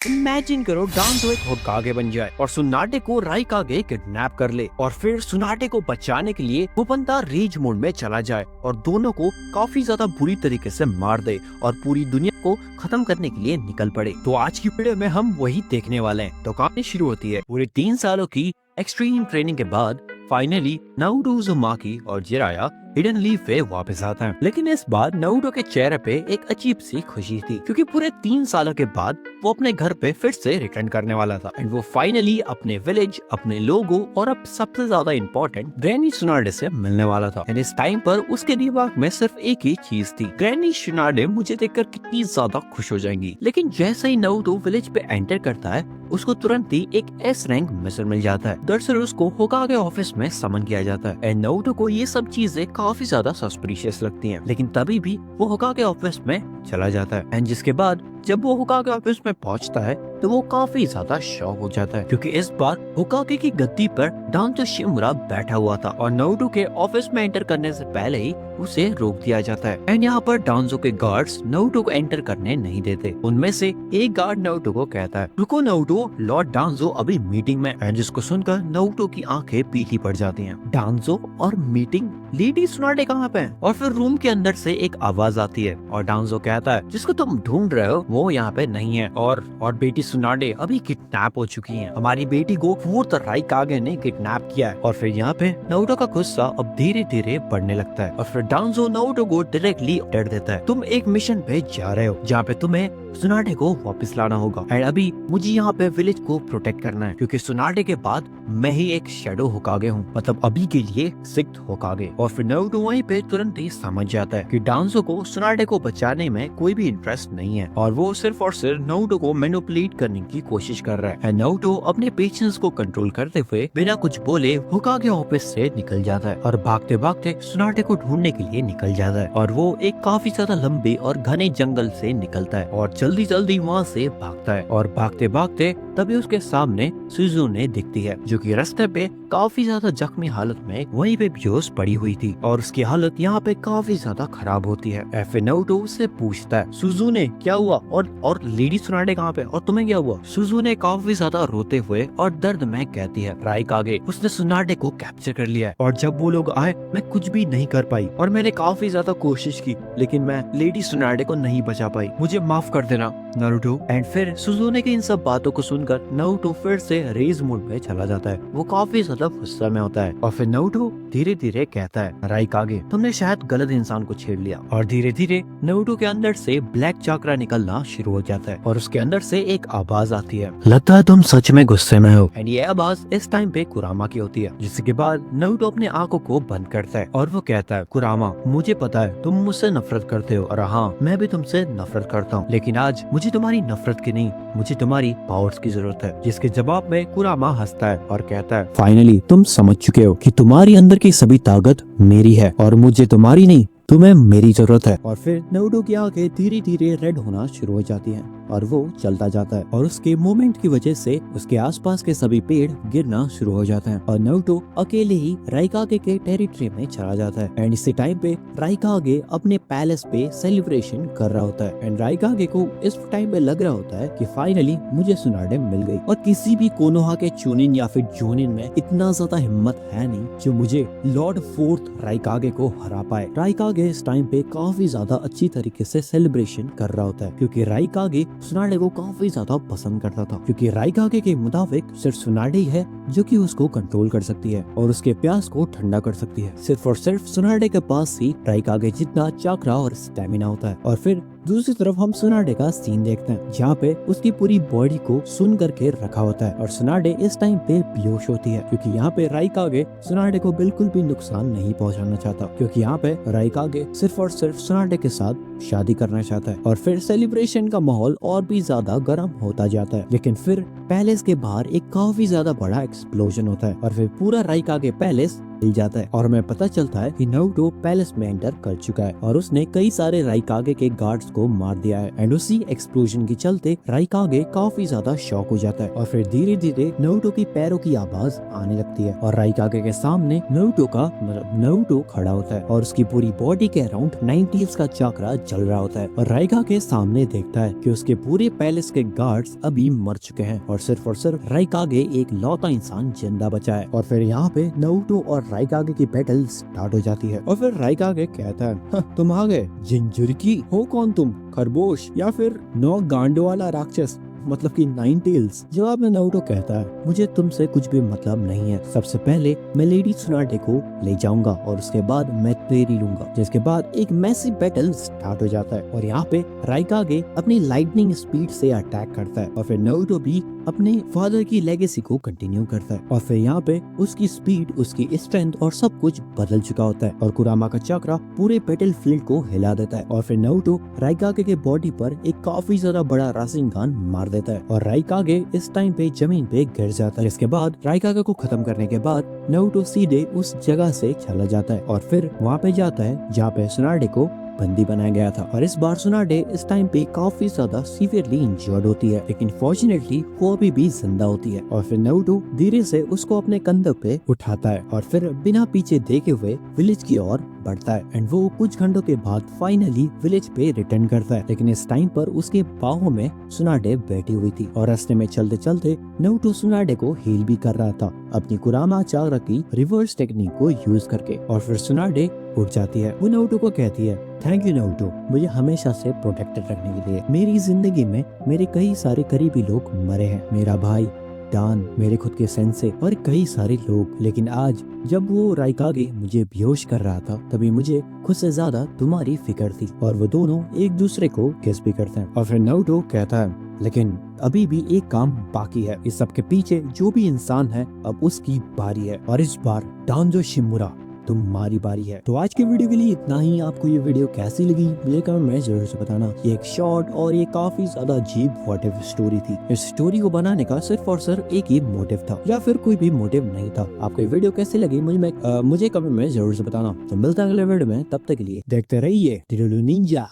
Imagine करो डांजो एक होकागे बन जाए और सुनाटे को राइकागे किडनैप कर ले और फिर सुनाटे को बचाने के लिए वो बंदा रेज मोड में चला जाए और दोनों को काफी ज्यादा बुरी तरीके से मार दे और पूरी दुनिया को खत्म करने के लिए निकल पड़े। तो आज की वीडियो में हम वही देखने वाले हैं। तो कहानी शुरू होती है पूरे 3 सालों की एक्सट्रीम ट्रेनिंग के बाद फाइनली नारुतो उज़ुमाकी और जिराया हिडन लीफ पे वापस आता है। लेकिन इस बार नारुतो के चेहरे पे एक अजीब सी खुशी थी क्योंकि पूरे 3 सालों के बाद वो अपने घर पे फिर से रिटर्न करने वाला था एंड वो फाइनली अपने विलेज, अपने लोगों और अब सबसे ज्यादा इम्पोर्टेंट ग्रैनी सुनाडे से मिलने वाला था। एंड इस टाइम पर उसके दिमाग में सिर्फ एक ही चीज थी, ग्रैनी सुनाडे मुझे देखकर कितनी ज्यादा खुश हो जाएंगी। लेकिन जैसे ही नारुतो विलेज पे एंटर करता है उसको तुरंत ही एक एस रैंक मिशन मिल जाता है। दरअसल उसको होकागे ऑफिस में समन किया जाता है एंड नारुतो को ये सब चीजें काफी ज्यादा सस्पिशियस लगती हैं। लेकिन तभी भी वो होकागे ऑफिस में चला जाता है एंड जिसके बाद जब वो होकागे ऑफिस में पहुंचता है तो वो काफी ज्यादा शॉक हो जाता है क्योंकि इस बार होकागे की गद्दी पर डांजो शिमुरा बैठा हुआ था और नारुतो के ऑफिस में एंटर करने से पहले ही उसे रोक दिया जाता है। एंड यहाँ पर डांजो के गार्ड्स नारुतो को एंटर करने नहीं देते। उनमें से एक गार्ड नारुतो को कहता है, रुको नारुतो, लॉर्ड डांजो अभी मीटिंग में। एंड जिसको सुनकर नारुतो की आंखें पीली पड़ जाती हैं। डांजो और मीटिंग, लेडी सुनाडे कहाँ पे है? और फिर रूम के अंदर से एक आवाज आती है और डांजो कहता है, जिसको तुम ढूंढ रहे हो वो यहाँ पे नहीं है और बेटी सुनाडे अभी किडनैप हो चुकी है। हमारी बेटी को फोर्थ राइकागे ने किडनैप किया है। और फिर यहाँ पे नारुतो का गुस्सा अब धीरे धीरे बढ़ने लगता है और फिर डांजो नारुतो को डायरेक्टली ऑर्डर देता है, तुम एक मिशन पे जा रहे हो जहाँ पे तुम्हें सुनाडे को वापस लाना होगा एंड अभी मुझे यहाँ पे विलेज को प्रोटेक्ट करना है क्योंकि सुनाडे के बाद मैं ही एक शैडो होकागे हूँ, मतलब अभी के लिए सिक्स्थ होकागे। और फिर नारुतो वहीं पे तुरंत ही समझ जाता है कि डांजो को सुनाडे को बचाने में कोई भी इंटरेस्ट नहीं है और वो सिर्फ और सिर्फ नारुतो को मैनिपुलेट करने की कोशिश कर रहा है। नारुतो अपने पेशेंस को कंट्रोल करते हुए बिना कुछ बोले होकागे ऑफिस से निकल जाता है और भागते भागते सुनाडे को ढूंढने के लिए निकल जाता है और वो एक काफी ज्यादा लंबे और घने जंगल से निकलता है और जल्दी जल्दी वहाँ से भागता है और भागते भागते तभी उसके सामने सुजुने दिखती है जो कि रास्ते पे काफी ज्यादा जख्मी हालत में वहीं पे बेहोश पड़ी हुई थी और उसकी हालत यहाँ पे काफी ज्यादा खराब होती है। फिर नारुतो उससे पूछता है, सुजुने क्या हुआ और लेडी सुनाडे कहाँ पे और तुम्हें क्या हुआ? सुजुने काफी ज्यादा रोते हुए और दर्द में कहती है, राइकागे उसने सुनाडे को कैप्चर कर लिया है और जब वो लोग आए मैं कुछ भी नहीं कर पाई और मैंने काफी ज्यादा कोशिश की लेकिन मैं लेडी सुनाडे को नहीं बचा पाई, मुझे माफ कर देना नारुतो। एंड फिर सुजुने की इन सब बातों को सुनकर नारुतो फिर से रेज मोड में चला जाता है। वो काफी ज्यादा गुस्सा में होता है और फिर नारुतो धीरे धीरे कहता है, राइकागे तुमने शायद गलत इंसान को छेड़ लिया। और धीरे धीरे नारुतो के अंदर से ब्लैक चक्रा निकलना शुरू हो जाता है और उसके अंदर से एक आवाज आती है, लगता है तुम सच में गुस्से में हो। एंड ये आवाज इस टाइम पे कुरामा की होती है जिसके बाद नारुतो अपने आंखों को बंद करता है और वो कहता है, कुरामा मुझे पता है तुम मुझसे नफरत करते हो और हाँ मैं भी तुमसे नफरत करता हूँ लेकिन आज मुझे तुम्हारी नफरत की नहीं, मुझे तुम्हारी पावर्स की जरूरत है। जिसके जवाब में कुरामा हंसता है और कहता है, फाइनली तुम समझ चुके हो कि तुम्हारी अंदर की सभी ताकत मेरी है और मुझे तुम्हारी नहीं, तुम्हें मेरी जरूरत है। और फिर नारुतो की आंखें धीरे धीरे रेड होना शुरू हो जाती हैं और वो चलता जाता है और उसके मूवमेंट की वजह से उसके आसपास के सभी पेड़ गिरना शुरू हो जाते हैं और नारुतो अकेले ही राइकागे के टेरिटरी में चला जाता है। एंड इसी टाइम पे राइकागे अपने पैलेस पे सेलिब्रेशन कर रहा होता है एंड राइकागे को इस टाइम पे लग रहा होता है कि फाइनली मुझे सुनाडे मिल गई और किसी भी कोनोहा के चुनिन या फिर जोनिन में इतना ज्यादा हिम्मत है नहीं जो मुझे लॉर्ड फोर्थ राइकागे को हरा पाए। राइकागे इस टाइम पे काफी ज्यादा अच्छी तरीके से सेलिब्रेशन कर रहा होता है क्योंकि राइकागे सुनाडे को काफी ज्यादा पसंद करता था क्योंकि राइकागे के मुताबिक सिर्फ सुनाडे ही है जो कि उसको कंट्रोल कर सकती है और उसके प्यास को ठंडा कर सकती है। सिर्फ और सिर्फ सुनाडे के पास ही राइकागे जितना चक्रा और स्टेमिना होता है। और फिर दूसरी तरफ हम सुनाडे का सीन देखते हैं जहाँ पे उसकी पूरी बॉडी को सुन करके रखा होता है और सुनाडे इस टाइम पे बेहोश होती है क्योंकि यहाँ पे राइकागे सुनाडे को बिल्कुल भी नुकसान नहीं पहुँचाना चाहता क्योंकि यहाँ पे राइकागे सिर्फ और सिर्फ सुनाडे के साथ शादी करना चाहता है। और फिर सेलिब्रेशन का माहौल और भी ज्यादा गर्म होता जाता है लेकिन फिर पैलेस के बाहर एक काफी ज्यादा बड़ा एक्सप्लोजन होता है और फिर पूरा राइकागे पैलेस मिल जाता है और हमें पता चलता है कि नारुतो पैलेस में एंटर कर चुका है और उसने कई सारे राइकागे के गार्ड्स को मार दिया है। एंड उसी एक्सप्लोजन के चलते राइकागे काफी ज्यादा शॉक हो जाता है और फिर धीरे धीरे नारुतो की पैरों की आवाज आने लगती है और राइकागे के सामने नारुतो खड़ा होता है और उसकी पूरी बॉडी के अराउंड 9 टेल्स का चक्रा जल रहा होता है और राइकागे सामने देखता है कि उसके पूरे पैलेस के गार्ड्स अभी मर चुके हैं और सिर्फ राइकागे एक लौता इंसान जिंदा बचा है। और फिर यहाँ पे नारुतो और राइकागे की बैटल स्टार्ट हो जाती है और फिर राइकागे कहता है, "हाँ, तुम आ गए। जिंजुरकी हो कौन तुम? खरगोश या फिर 9 गांडों वाला राक्षस, मतलब कि 9 टेल्स?" जवाब में नारुतो कहता है, "मुझे तुमसे कुछ भी मतलब नहीं है। सबसे पहले मैं लेडी सुनाटे को ले जाऊंगा और उसके बाद मैं तेरी लूंगा।" जिसके बाद एक मैसिव बैटल स्टार्ट हो जाता है और यहाँ पे राइकागे अपनी लाइटनिंग स्पीड से अटैक करता है और फिर नारुतो भी अपने फादर की लेगेसी को कंटिन्यू करता है और फिर यहाँ पे उसकी स्पीड, उसकी स्ट्रेंथ और सब कुछ बदल चुका होता है और कुरामा का चक्रा पूरे बैटल फील्ड को हिला देता है और फिर नारुतो राइकागे के बॉडी पर एक काफी ज्यादा बड़ा राशिंग गन मार देता है और राइकागे इस टाइम पे जमीन पे गिर जाता है। इसके बाद राइकागे को खत्म करने के बाद नारुतो सीधे उस जगह से चला जाता है और फिर वहाँ पे जाता है जहाँ पे सुनाडे को बंदी बनाया गया था और इस बार सुनाडे इस टाइम पे काफी ज्यादा सीवियरली इंजर्ड होती है, लेकिन फॉर्चुनेटली वो अभी भी जिंदा होती है और फिर नारुतो धीरे से उसको अपने कंधे पे उठाता है और फिर बिना पीछे देखे हुए विलेज की ओर बढ़ता है एंड वो कुछ घंटों के बाद फाइनली विलेज पे रिटर्न करता है। लेकिन इस टाइम पर उसके बाहों में सुनाडे बैठी हुई थी और रास्ते में चलते चलते नारुतो सुनाडे को हील भी कर रहा था अपनी कुरामा चक्रा की रिवर्स टेक्निक को यूज करके और फिर सुनाडे उठ जाती है। वो नारुतो को कहती है, "थैंक यू नारुतो, मुझे हमेशा से प्रोटेक्टेड रखने के लिए। मेरी जिंदगी में मेरे कई सारे करीबी लोग मरे हैं, मेरा भाई डान, मेरे खुद के सेंसे और कई सारे लोग, लेकिन आज जब वो राइकागे मुझे बेहोश कर रहा था तभी मुझे खुद से ज्यादा तुम्हारी फिक्र थी।" और वो दोनों एक दूसरे को किस भी करते हैं और फिर नारुतो कहता है, "लेकिन अभी भी एक काम बाकी है। इस सब के पीछे जो भी इंसान है अब उसकी बारी है और इस बार डांजो शिमुरा तुम्हारी बारी है।" तो आज के वीडियो के लिए इतना ही। आपको ये वीडियो कैसी लगी मुझे कमेंट में जरूर से बताना। ये एक शॉर्ट और ये काफी ज्यादा अजीब व्हाट इफ स्टोरी थी। इस स्टोरी को बनाने का सिर्फ और सिर्फ एक ही मोटिव था या फिर कोई भी मोटिव नहीं था। आपको ये वीडियो कैसी लगी मुझे कमेंट में जरूर से बताना। तो मिलता है अगले वीडियो में, तब तक के लिए देखते रहिए टिरुलू निंजा।